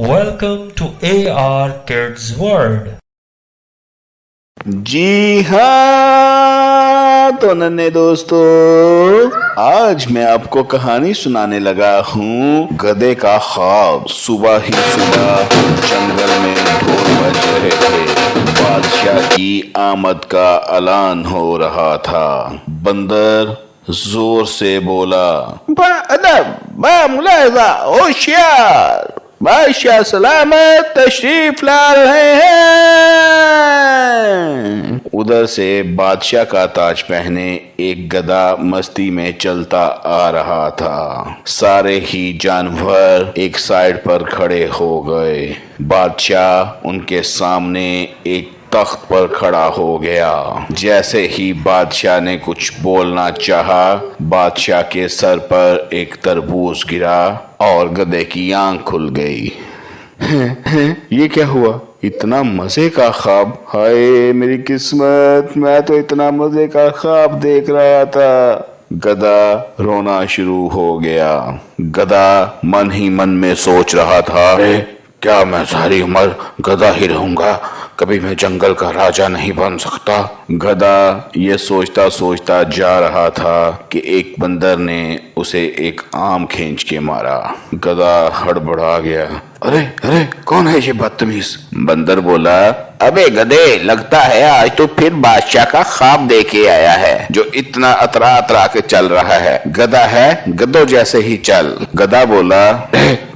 Welcome to AR Kids World. جی ہاں تو ننھے دوستو، آج میں آپ کو کہانی سنانے لگا ہوں گدھے کا خواب۔ صبح ہی صبح جنگل میں ڈھول بج رہے تھے، بادشاہ کی آمد کا اعلان ہو رہا تھا۔ بندر زور سے بولا، ادب، با ملاحظہ، ہوشیار، بادشاہ سلامت تشریف لا رہے ہیں۔ ادھر سے بادشاہ کا تاج پہنے ایک گدھا مستی میں چلتا آ رہا تھا۔ سارے ہی جانور ایک سائیڈ پر کھڑے ہو گئے۔ بادشاہ ان کے سامنے ایک تخت پر کھڑا ہو گیا۔ جیسے ہی بادشاہ نے کچھ بولنا چاہا، بادشاہ کے سر پر ایک تربوز گرا اور گدھے کی آنکھ کھل گئی۔ یہ کیا ہوا؟ اتنا مزے کا خواب! ہائے میری قسمت، میں تو اتنا مزے کا خواب دیکھ رہا تھا۔ گدھا رونا شروع ہو گیا۔ گدھا من ہی من میں سوچ رہا تھا، کیا میں ساری عمر گدھا ہی رہوں گا؟ کبھی میں جنگل کا راجا نہیں بن سکتا۔ گدھا یہ سوچتا سوچتا جا رہا تھا کہ ایک بندر نے اسے ایک آم کھینچ کے مارا۔ گدھا ہڑبڑا گیا۔ ارے کون ہے یہ بدتمیز؟ بندر بولا، ابے گدھے، لگتا ہے آج تو پھر بادشاہ کا خواب دے کے آیا ہے جو اتنا اترا اترا کے چل رہا ہے۔ گدھا ہے، گدھوں جیسے ہی چل۔ گدھا بولا،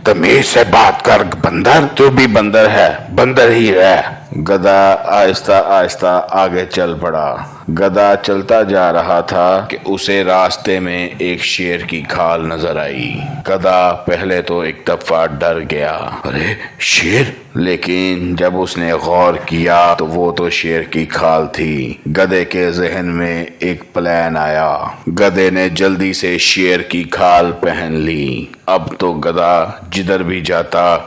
تمیز سے بات کر بندر، تو بھی بندر ہے، بندر ہی رہ۔ گدھا آہستہ آہستہ آگے چل پڑا۔ گدھا چلتا جا رہا تھا کہ اسے راستے میں ایک شیر کی کھال نظر آئی۔ گدھا پہلے تو ایک دفعہ ڈر گیا، ارے شیر! لیکن جب اس نے غور کیا تو وہ تو شیر کی کھال تھی۔ گدھے کے ذہن میں ایک پلان آیا۔ گدھے نے جلدی سے شیر کی کھال پہن لی۔ اب تو گدھا جدھر بھی جاتا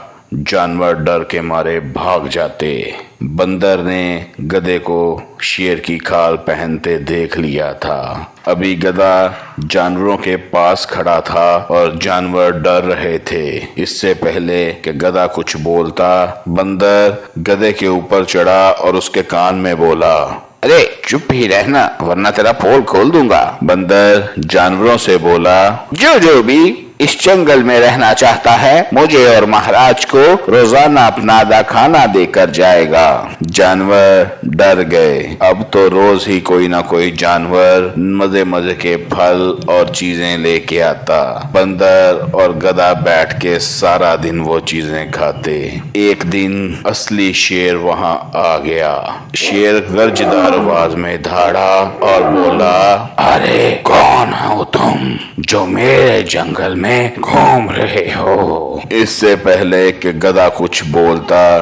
جانور ڈر کے مارے بھاگ جاتے۔ بندر نے گدھے کو شیر کی کھال پہنتے دیکھ لیا تھا۔ ابھی گدھا جانوروں کے پاس کھڑا تھا اور جانور ڈر رہے تھے۔ اس سے پہلے کہ گدھا کچھ بولتا، بندر گدھے کے اوپر چڑھا اور اس کے کان میں بولا، ارے چپ ہی رہنا ورنہ تیرا پول کھول دوں گا۔ بندر جانوروں سے بولا، جو بھی اس جنگل میں رہنا چاہتا ہے مجھے اور مہاراج کو روزانہ اپنا آدھا کھانا دے کر جائے گا۔ جانور ڈر گئے۔ اب تو روز ہی کوئی نہ کوئی جانور مزے مزے کے پھل اور چیزیں لے کے آتا۔ بندر اور گدھا بیٹھ کے سارا دن وہ چیزیں کھاتے۔ ایک دن اصلی شیر وہاں آ گیا۔ شیر گرجدار آواز میں دھاڑا اور بولا، ارے کون ہو تم جو میرے جنگل میں گھوم رہے ہو؟ اس سے پہلے کہ گدھا کچھ بولتا،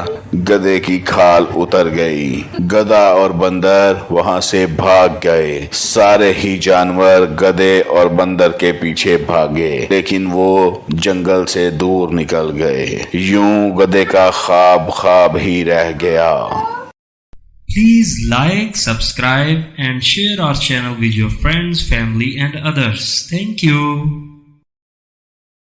گدھے کی کھال اتر گئی۔ گدھا اور بندر وہاں سے بھاگ گئے۔ سارے ہی جانور گدھے اور بندر کے پیچھے بھاگے، لیکن وہ جنگل سے دور نکل گئے۔ یوں گدھے کا خواب ہی رہ گیا۔ Please like, subscribe and share our channel with your friends, family and others. Thank you.